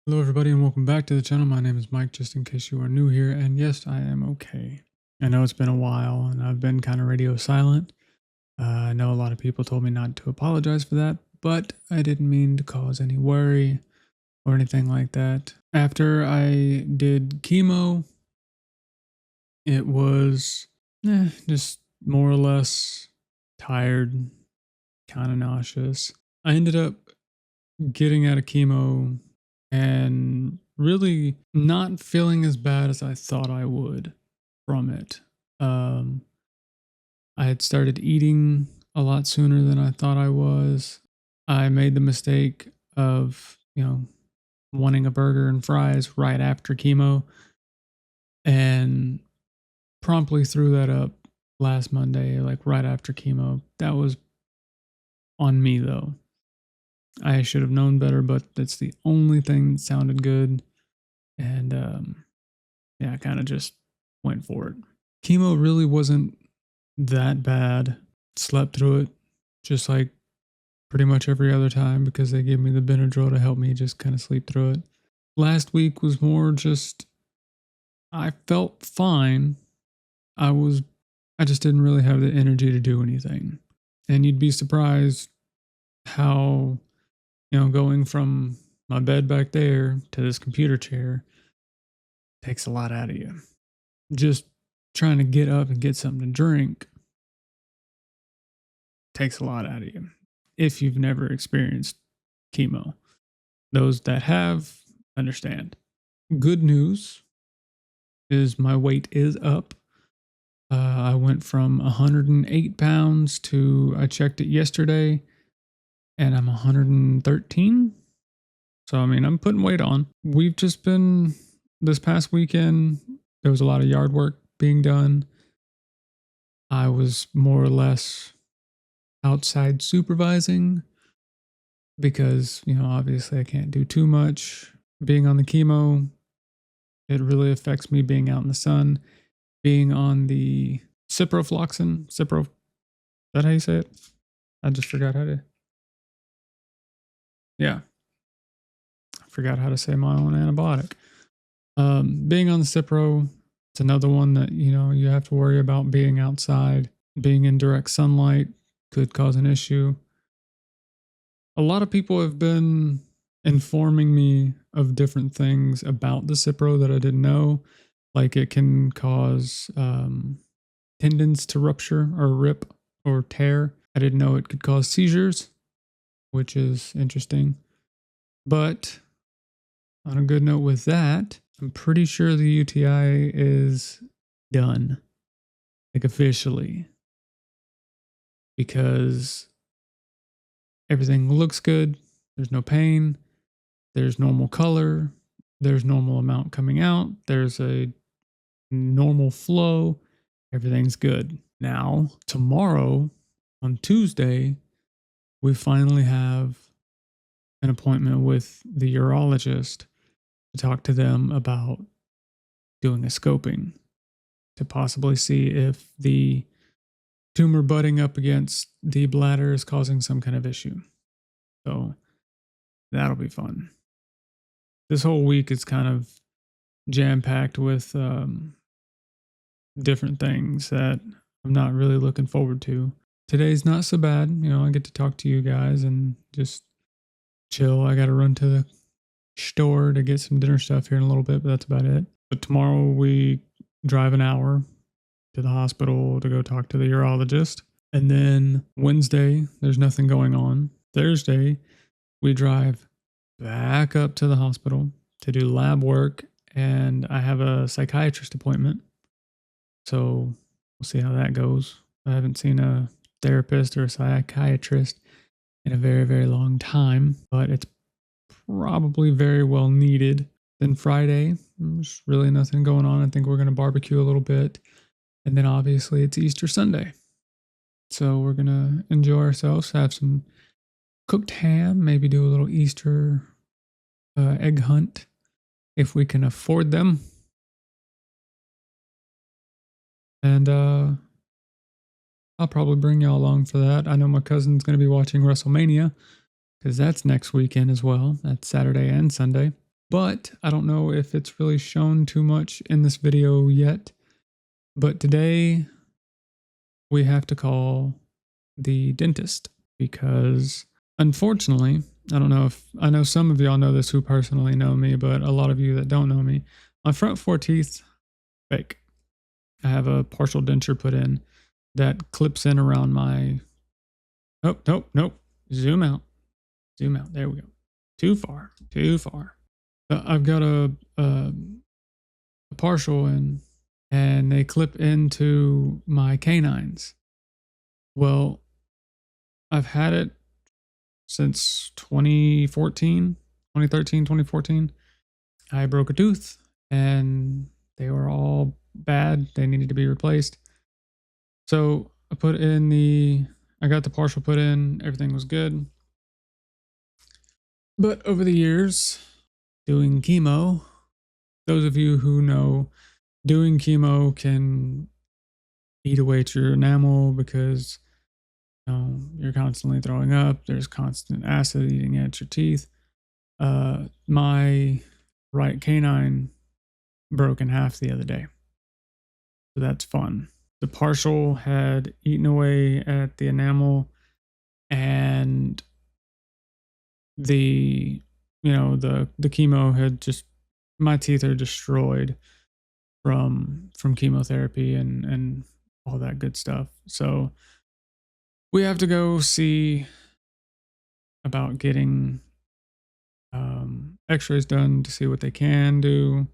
Hello, everybody, and welcome back to the channel. My name is Mike, just in case you are new here. And yes, I am okay. I know it's been a while and I've been kind of radio silent. I know a lot of people told me not to apologize for that, but I didn't mean to cause any worry or anything like that. After I did chemo, it was just more or less tired, kind of nauseous. I ended up getting out of chemo and really not feeling as bad as I thought I would from it. Um, I had started eating a lot sooner than I thought I was. I made the mistake of, wanting a burger and fries right after chemo and promptly threw that up last Monday, like right after chemo. That was on me though. I should have known better, but that's the only thing that sounded good. And yeah, I kind of just went for it. Chemo really wasn't that bad. Slept through it just like pretty much every other time because they gave me the Benadryl to help me just kind of sleep through it. Last week was more just I felt fine. I was I just didn't really have the energy to do anything. And you'd be surprised how, going from my bed back there to this computer chair takes a lot out of you. Just trying to get up and get something to drink takes a lot out of you if you've never experienced chemo. Those that have understand. Good news is my weight is up. I went from 108 pounds to, I checked it yesterday, and I'm 113. So, I mean, I'm putting weight on. We've just been, this past weekend, there was a lot of yard work being done. I was more or less outside supervising because, obviously I can't do too much. Being on the chemo, it really affects me being out in the sun, being on the ciprofloxacin. Is that how you say it? I just forgot how to. Yeah, I forgot how to say my own antibiotic. Being on the Cipro, it's another one that, you have to worry about being outside. Being in direct sunlight could cause an issue. A lot of people have been informing me of different things about the Cipro that I didn't know. Like it can cause tendons to rupture or rip or tear. I didn't know it could cause seizures, which is interesting. But on a good note with that, I'm pretty sure the UTI is done, like officially, because everything looks good. There's no pain. There's normal color. There's normal amount coming out. There's a normal flow. Everything's good. Now, tomorrow, on Tuesday, we finally have an appointment with the urologist to talk to them about doing a scoping to possibly see if the tumor butting up against the bladder is causing some kind of issue. So that'll be fun. This whole week is kind of jam packed with different things that I'm not really looking forward to. Today's not so bad. I get to talk to you guys and just chill. I got to run to the store to get some dinner stuff here in a little bit, but that's about it. But tomorrow we drive an hour to the hospital to go talk to the urologist. And then Wednesday, there's nothing going on. Thursday, we drive back up to the hospital to do lab work, and I have a psychiatrist appointment. So we'll see how that goes. I haven't seen a therapist or a psychiatrist in a very, very long time, but it's probably very well needed. Then Friday, there's really nothing going on. I think we're going to barbecue a little bit. And then obviously it's Easter Sunday. So we're going to enjoy ourselves, have some cooked ham, maybe do a little Easter egg hunt if we can afford them. And I'll probably bring y'all along for that. I know my cousin's going to be watching WrestleMania because that's next weekend as well. That's Saturday and Sunday. but I don't know if it's really shown too much in this video yet. But today we have to call the dentist because unfortunately, I know some of y'all know this who personally know me, but a lot of you that don't know me, my front four teeth fake. I have a partial denture put in that clips in around my. Oh, nope. Zoom out. There we go. Too far. I've got a partial in, and they clip into my canines. Well, I've had it since 2014. I broke a tooth and they were all bad. They needed to be replaced. So I got the partial put in, everything was good. But over the years, doing chemo, those of you who know, doing chemo can eat away at your enamel because you're constantly throwing up. There's constant acid eating at your teeth. My right canine broke in half the other day. So that's fun. The partial had eaten away at the enamel, and the chemo had just, my teeth are destroyed from chemotherapy and all that good stuff. So we have to go see about getting x-rays done to see what they can do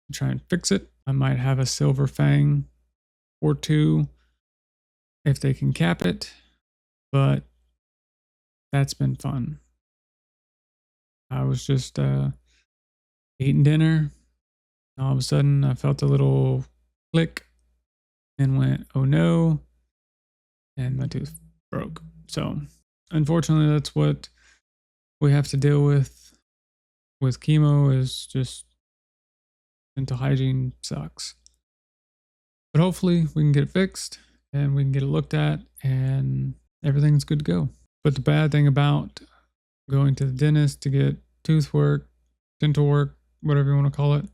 to try and fix it. I might have a silver fang or two if they can cap it, but that's been fun. I was just eating dinner. All of a sudden, I felt a little click and went, oh no, and my tooth broke. So unfortunately, that's what we have to deal with chemo, is just dental hygiene sucks. But hopefully we can get it fixed and we can get it looked at and everything's good to go. But the bad thing about going to the dentist to get tooth work, dental work, whatever you want to call it,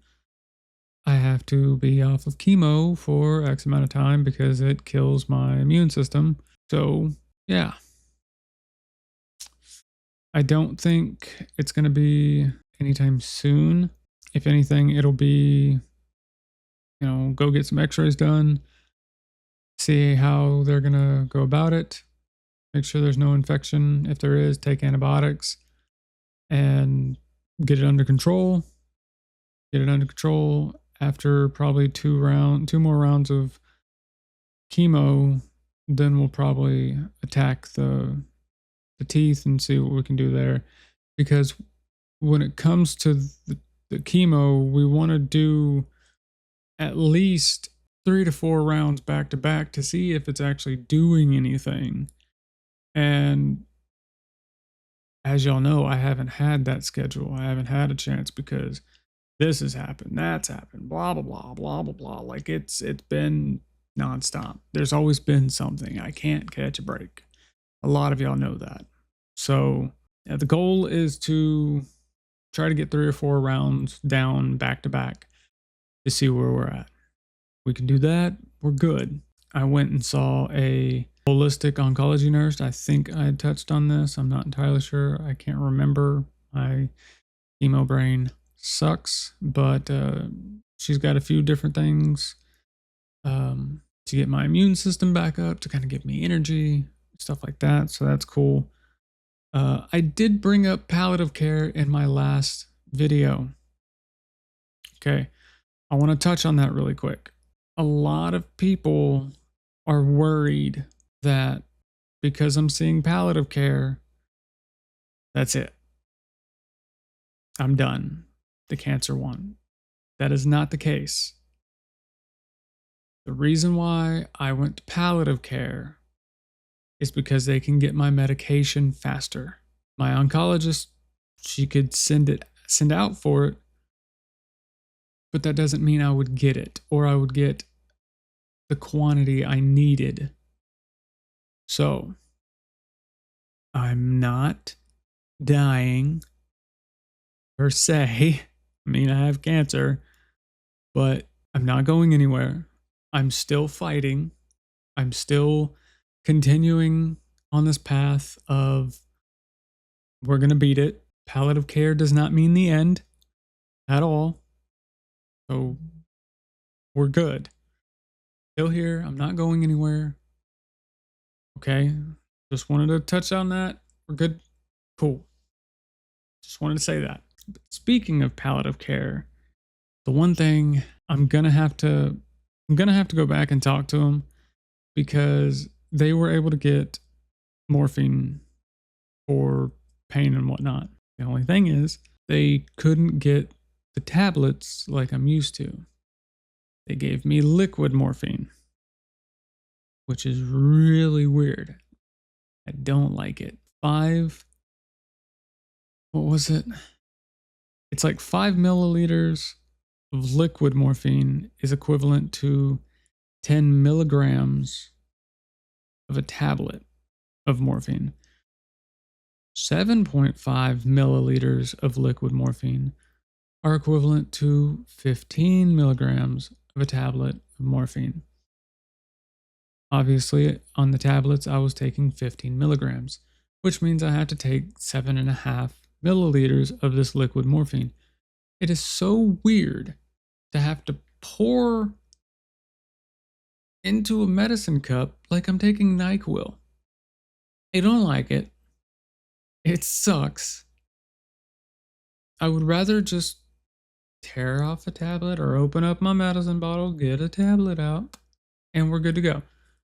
I have to be off of chemo for X amount of time because it kills my immune system. So yeah, I don't think it's going to be anytime soon. If anything, it'll be, go get some x-rays done, see how they're going to go about it, make sure there's no infection. If there is, take antibiotics and get it under control. After probably two more rounds of chemo, then we'll probably attack the teeth and see what we can do there. Because when it comes to the chemo, we want to do at least 3 to 4 rounds back to back to see if it's actually doing anything. And as y'all know, I haven't had that schedule. I haven't had a chance because this has happened, that's happened, blah, blah, blah, blah, blah, blah. Like it's been nonstop. There's always been something. I can't catch a break. A lot of y'all know that. So yeah, the goal is to try to get 3 or 4 rounds down back to back to see where we're at. We can do that. We're good. I went and saw a holistic oncology nurse. I think I had touched on this. I'm not entirely sure. I can't remember. My chemo brain sucks, but she's got a few different things to get my immune system back up, to kind of give me energy, stuff like that. So that's cool. I did bring up palliative care in my last video. Okay, I want to touch on that really quick. A lot of people are worried that because I'm seeing palliative care, that's it. I'm done. The cancer won. That is not the case. The reason why I went to palliative care is because they can get my medication faster. My oncologist, she could send out for it, but that doesn't mean I would get it, or I would get the quantity I needed. So I'm not dying per se. I mean, I have cancer, but I'm not going anywhere. I'm still fighting. I'm still continuing on this path of we're going to beat it. Palliative care does not mean the end at all. So we're good. Still here. I'm not going anywhere. Okay. Just wanted to touch on that. We're good. Cool. Just wanted to say that. Speaking of palliative care, the one thing I'm gonna have to go back and talk to them because they were able to get morphine for pain and whatnot. The only thing is they couldn't get the tablets like I'm used to. They gave me liquid morphine, which is really weird. I don't like it. What was it? It's like 5 milliliters of liquid morphine is equivalent to 10 milligrams of a tablet of morphine. 7.5 milliliters of liquid morphine are equivalent to 15 milligrams of a tablet of morphine. Obviously, on the tablets, I was taking 15 milligrams, which means I have to take 7.5 milliliters of this liquid morphine. It is so weird to have to pour into a medicine cup like I'm taking NyQuil. I don't like it. It sucks. I would rather just tear off a tablet or open up my medicine bottle, get a tablet out, and we're good to go.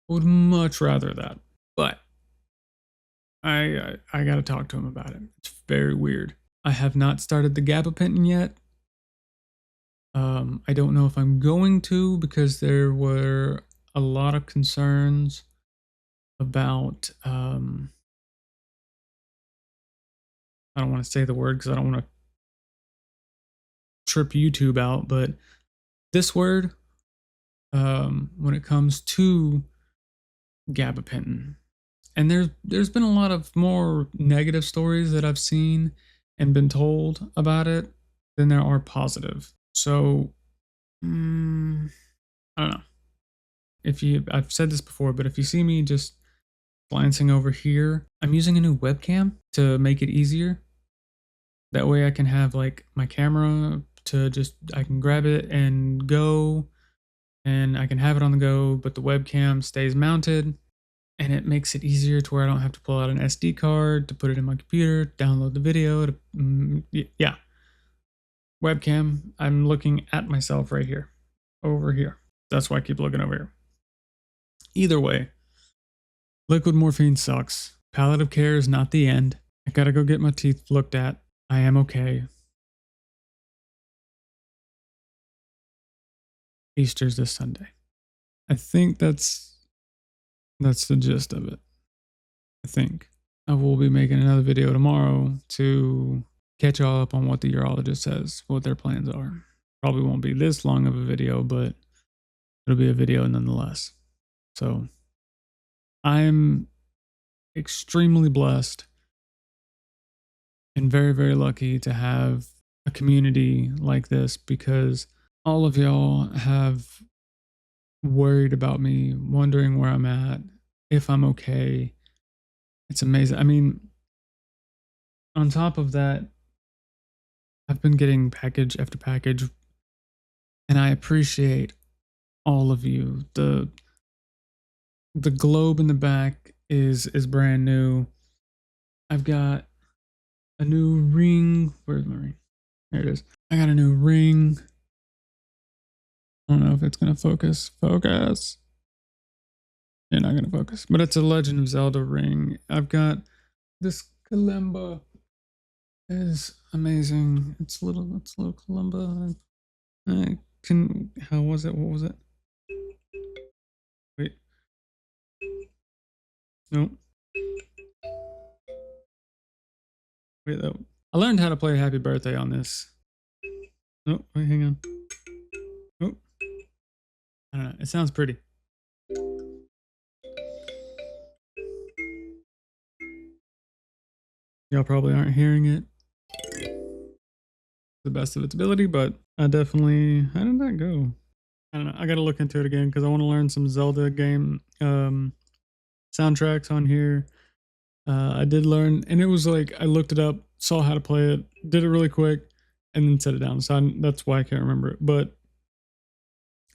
Would much rather that. But I got to talk to him about it. It's very weird. I have not started the gabapentin yet. I don't know if I'm going to because there were a lot of concerns about I don't want to say the word because I don't want to trip YouTube out, but this word when it comes to gabapentin. And there's been a lot of more negative stories that I've seen and been told about it than there are positive. So I don't know. I've said this before, but if you see me just glancing over here, I'm using a new webcam to make it easier. That way I can have like my camera I can grab it and go, and I can have it on the go, but the webcam stays mounted, and it makes it easier to where I don't have to pull out an SD card to put it in my computer, download the video. Yeah. Webcam, I'm looking at myself right here, over here. That's why I keep looking over here. Either way, liquid morphine sucks. Palliative care is not the end. I gotta go get my teeth looked at. I am okay. Easter's this Sunday. I think that's the gist of it. I think I will be making another video tomorrow to catch all up on what the urologist says, what their plans are. Probably won't be this long of a video, but it'll be a video nonetheless. So I'm extremely blessed and very, very lucky to have a community like this because all of y'all have worried about me, wondering where I'm at, if I'm okay. It's amazing. I mean, on top of that, I've been getting package after package, and I appreciate all of you. The globe in the back is brand new. I've got a new ring. Where's my ring? There it is. I got a new ring. I don't know if it's gonna focus. Focus. You're not gonna focus. But it's a Legend of Zelda ring. I've got this kalimba. It is amazing. It's little kalimba. I can. How was it? What was it? Wait. Nope. Wait though. I learned how to play Happy Birthday on this. Oh, wait, hang on. Oh, I don't know. It sounds pretty. Y'all probably aren't hearing it. the best of its ability, but I definitely, how did that go? I don't know. I got to look into it again because I want to learn some Zelda game soundtracks on here. I did learn, and it was like I looked it up, saw how to play it, did it really quick, and then set it down. So that's why I can't remember it. But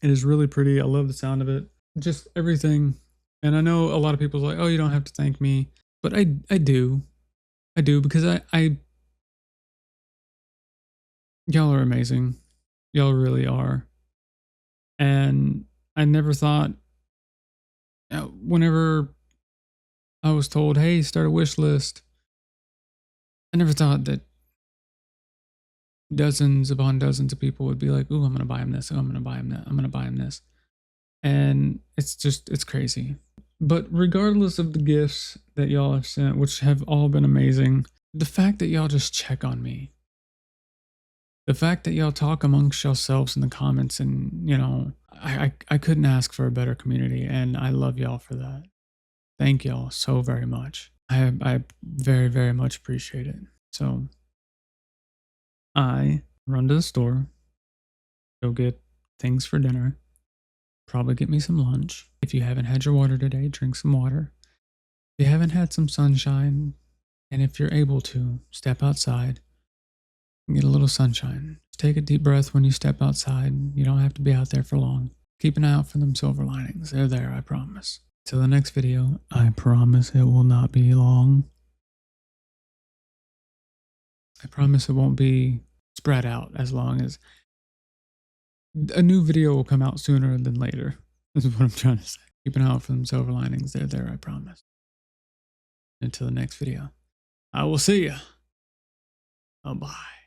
it is really pretty. I love the sound of it. Just everything. And I know a lot of people are like, "Oh, you don't have to thank me," but I do. I do because I y'all are amazing. Y'all really are. And I never thought, whenever I was told, "Hey, start a wish list," I never thought that dozens upon dozens of people would be like, "Ooh, I'm gonna buy him this. Oh, I'm gonna buy him that. I'm gonna buy him this." And it's crazy. But regardless of the gifts that y'all have sent, which have all been amazing, the fact that y'all just check on me, the fact that y'all talk amongst yourselves in the comments, and I couldn't ask for a better community, and I love y'all for that. Thank y'all so very much. I very, very much appreciate it. So I run to the store, go get things for dinner, probably get me some lunch. If you haven't had your water today, drink some water. If you haven't had some sunshine, and if you're able to, step outside and get a little sunshine. Just take a deep breath when you step outside. You don't have to be out there for long. Keep an eye out for them silver linings. They're there, I promise. Till the next video, I promise it will not be long. I promise it won't be spread out as long as a new video will come out sooner than later. This is what I'm trying to say. Keep an eye out for them silver linings. They're there, I promise. Until the next video, I will see ya. Bye-bye.